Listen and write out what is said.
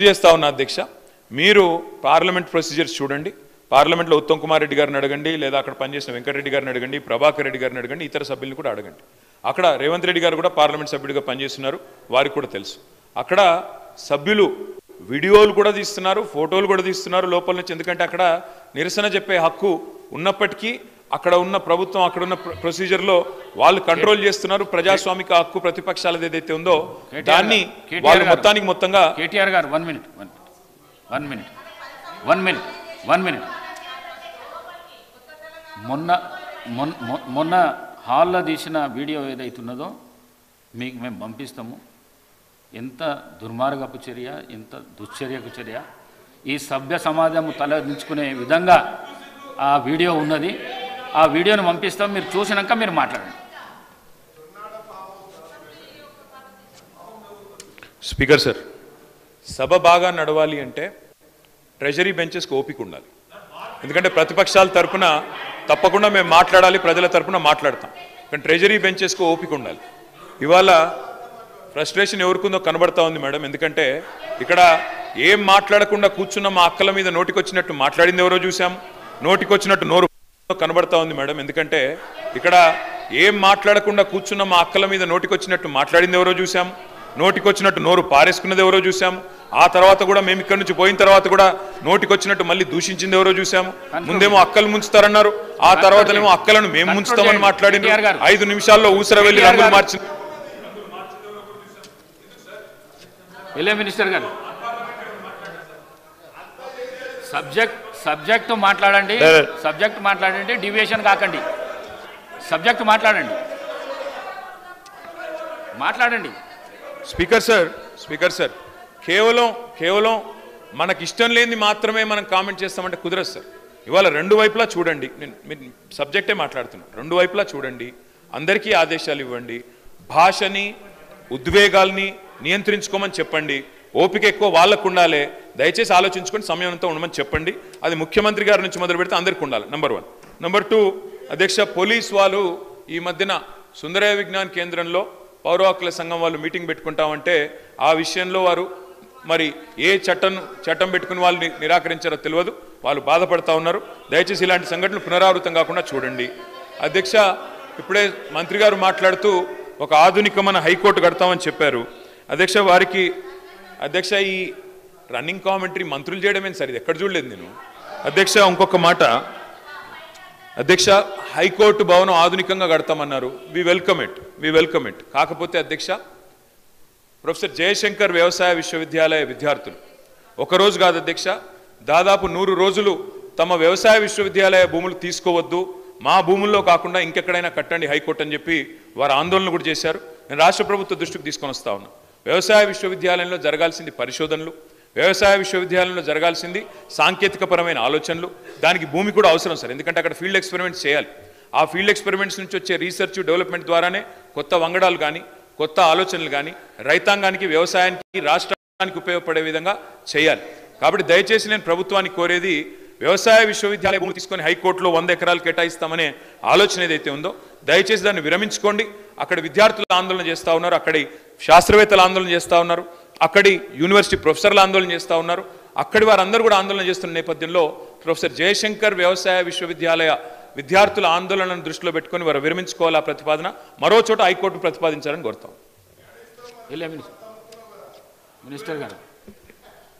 చేస్తా ఉన్నా అధ్యక్ష, మీరు పార్లమెంట్ ప్రొసీజర్స్ చూడండి. పార్లమెంట్లో ఉత్తమ్ కుమార్ రెడ్డి గారిని అడగండి, లేదా అక్కడ పనిచేసిన వెంకటరెడ్డి గారిని అడగండి, ప్రభాకర్ రెడ్డి గారిని అడగండి, ఇతర సభ్యులను కూడా అడగండి. అక్కడ రేవంత్ రెడ్డి గారు కూడా పార్లమెంట్ సభ్యుడిగా పనిచేస్తున్నారు, వారికి కూడా తెలుసు. అక్కడ సభ్యులు వీడియోలు కూడా తీస్తున్నారు, ఫోటోలు కూడా తీస్తున్నారు లోపల నుంచి. ఎందుకంటే అక్కడ నిరసన చెప్పే హక్కు ఉన్నప్పటికీ అక్కడ ఉన్న ప్రభుత్వం, అక్కడ ఉన్న ప్రొసీజర్లో వాళ్ళు కంట్రోల్ చేస్తున్నారు. ప్రజాస్వామిక హక్కు ప్రతిపక్షాలది ఏదైతే ఉందో దాన్ని వాళ్ళు మొత్తానికి మొత్తంగా. కేటీఆర్ గారు 1 మినిట్. మొన్న హాల్లో తీసిన వీడియో ఏదైతున్నదో మీకు మేము పంపిస్తాము. ఎంత దుర్మార్గపు చర్య, ఎంత దుశ్చర్యకు చర్య. ఈ సభ్య సమాజం తలదించుకునే విధంగా ఆ వీడియో ఉన్నది. ఆ వీడియోను పంపిస్తాం, మీరు చూసినాక మీరు మాట్లాడండి. స్పీకర్ సార్, సభ బాగా నడవాలి అంటే ట్రెజరీ బెంచెస్కి ఓపిక ఉండాలి. ఎందుకంటే ప్రతిపక్షాల తరఫున తప్పకుండా మేము మాట్లాడాలి, ప్రజల తరఫున మాట్లాడతాం. కానీ ట్రెజరీ బెంచెస్కి ఓపిక ఉండాలి. ఇవాళ ఫ్రస్ట్రేషన్ ఎవరికుందో కనబడతా ఉంది మేడం. ఎందుకంటే ఇక్కడ ఏం మాట్లాడకుండా కూర్చున్న మా అక్కల మీద నోటికొచ్చినట్టు మాట్లాడింది ఎవరో చూసాం, నోటికొచ్చినట్టు నోరు కనబడతా ఉంది మేడం. ఎందుకంటే ఇక్కడ ఏం మాట్లాడకుండా కూర్చున్న మా అక్కల మీద నోటికొచ్చినట్టు మాట్లాడింది ఎవరో చూసాం, నోటికొచ్చినట్టు నోరు పారేసుకున్నది ఎవరో చూసాము. ఆ తర్వాత కూడా మేము ఇక్కడ నుంచి పోయిన తర్వాత కూడా నోటికొచ్చినట్టు మళ్ళీ దూషించింది ఎవరో చూసాము. ముందేమో అక్కలు ముంచుతారన్నారు, ఆ తర్వాతనేమో అక్కలను మేము ముంచుతామని మాట్లాడింది. 5 నిమిషాల్లో ఊసర వెళ్ళి రంగులు మార్చింది. మినిస్టర్ గారు సబ్జెక్ట్ మాట్లాడండి, డివియేషన్ కాకండి. సబ్జెక్ట్ మాట్లాడండి. స్పీకర్ సార్, కేవలం మనకి ఇష్టం లేనిది మాత్రమే మనం కామెంట్ చేస్తామంటే కుదరదు సార్. ఇవాళ రెండు వైపులా చూడండి, నేను సబ్జెక్టే మాట్లాడుతున్నాను. రెండు వైపులా చూడండి, అందరికీ ఆదేశాలు ఇవ్వండి, భాషని ఉద్వేగాల్ని నియంత్రించుకోమని చెప్పండి. ఓపిక ఎక్కువ వాళ్ళకు ఉండాలి, దయచేసి ఆలోచించుకొని సమయంతో ఉండమని చెప్పండి. అది ముఖ్యమంత్రి గారి నుంచి మొదలు పెడితే అందరికీ ఉండాలి. నెంబర్ 1. నెంబర్ 2, అధ్యక్ష, పోలీస్ వాళ్ళు ఈ మధ్యన సుందరయ్య విజ్ఞాన కేంద్రంలో పౌర హక్కుల సంఘం వాళ్ళు మీటింగ్ పెట్టుకుంటామంటే ఆ విషయంలో వారు మరి ఏ చట్టం పెట్టుకుని వాళ్ళు నిరాకరించారో తెలియదు, వాళ్ళు బాధపడతా ఉన్నారు. దయచేసి ఇలాంటి సంఘటనలు పునరావృతం కాకుండా చూడండి. అధ్యక్ష, ఇప్పుడే మంత్రి గారు మాట్లాడుతూ ఒక ఆధునికమైన హైకోర్టు కడతామని చెప్పారు. అధ్యక్ష, వారికి అధ్యక్ష ఈ రన్నింగ్ కామెంటరీ మంత్రులు చేయడమే సరిది, ఎక్కడ చూడలేదు నేను. అధ్యక్ష, ఇంకొక మాట అధ్యక్ష, హైకోర్టు భవనం ఆధునికంగా కడతామన్నారు. We welcome it. కాకపోతే అధ్యక్ష, ప్రొఫెసర్ జయశంకర్ వ్యవసాయ విశ్వవిద్యాలయ విద్యార్థులు ఒకరోజు కాదు అధ్యక్ష, దాదాపు 100 రోజులు తమ వ్యవసాయ విశ్వవిద్యాలయ భూములు తీసుకోవద్దు, మా భూముల్లో కాకుండా ఇంకెక్కడైనా కట్టండి హైకోర్టు అని చెప్పి వారు ఆందోళన కూడా చేశారు. నేను రాష్ట్ర ప్రభుత్వ దృష్టికి తీసుకొని వస్తా ఉన్నా. వ్యవసాయ విశ్వవిద్యాలయంలో జరగాల్సింది పరిశోధనలు, వ్యవసాయ విశ్వవిద్యాలయంలో జరగాల్సింది సాంకేతికపరమైన ఆలోచనలు. దానికి భూమి కూడా అవసరం సార్, ఎందుకంటే అక్కడ ఫీల్డ్ ఎక్స్పెరిమెంట్స్ చేయాలి. ఆ ఫీల్డ్ ఎక్స్పెరిమెంట్స్ నుంచి వచ్చే రీసెర్చ్ డెవలప్మెంట్ ద్వారానే కొత్త వంగడాలు కానీ కొత్త ఆలోచనలు కానీ రైతాంగానికి, వ్యవసాయానికి, రాష్ట్రానికి ఉపయోగపడే విధంగా చేయాలి. కాబట్టి దయచేసి నేను ప్రభుత్వానికి కోరేది, వ్యవసాయ విశ్వవిద్యాలయ భూమి తీసుకొని హైకోర్టులో 100 ఎకరాలు కేటాయిస్తామనే ఆలోచన ఏదైతే ఉందో దయచేసి దాన్ని విరమించుకోండి. అక్కడ విద్యార్థులు ఆందోళన చేస్తూ ఉన్నారు, అక్కడి శాస్త్రవేత్తలు ఆందోళన చేస్తూ ఉన్నారు, అక్కడి యూనివర్సిటీ ప్రొఫెసర్లు ఆందోళన చేస్తూ ఉన్నారు. అక్కడి వారందరూ కూడా ఆందోళన చేస్తున్న నేపథ్యంలో ప్రొఫెసర్ జయశంకర్ వ్యవసాయ విశ్వవిద్యాలయ విద్యార్థుల ఆందోళనను దృష్టిలో పెట్టుకొని వారు విరమించుకోవాలా ప్రతిపాదన మరో చోట హైకోర్టు ప్రతిపాదించాలని కోరుతాం. మినిస్టర్ గారు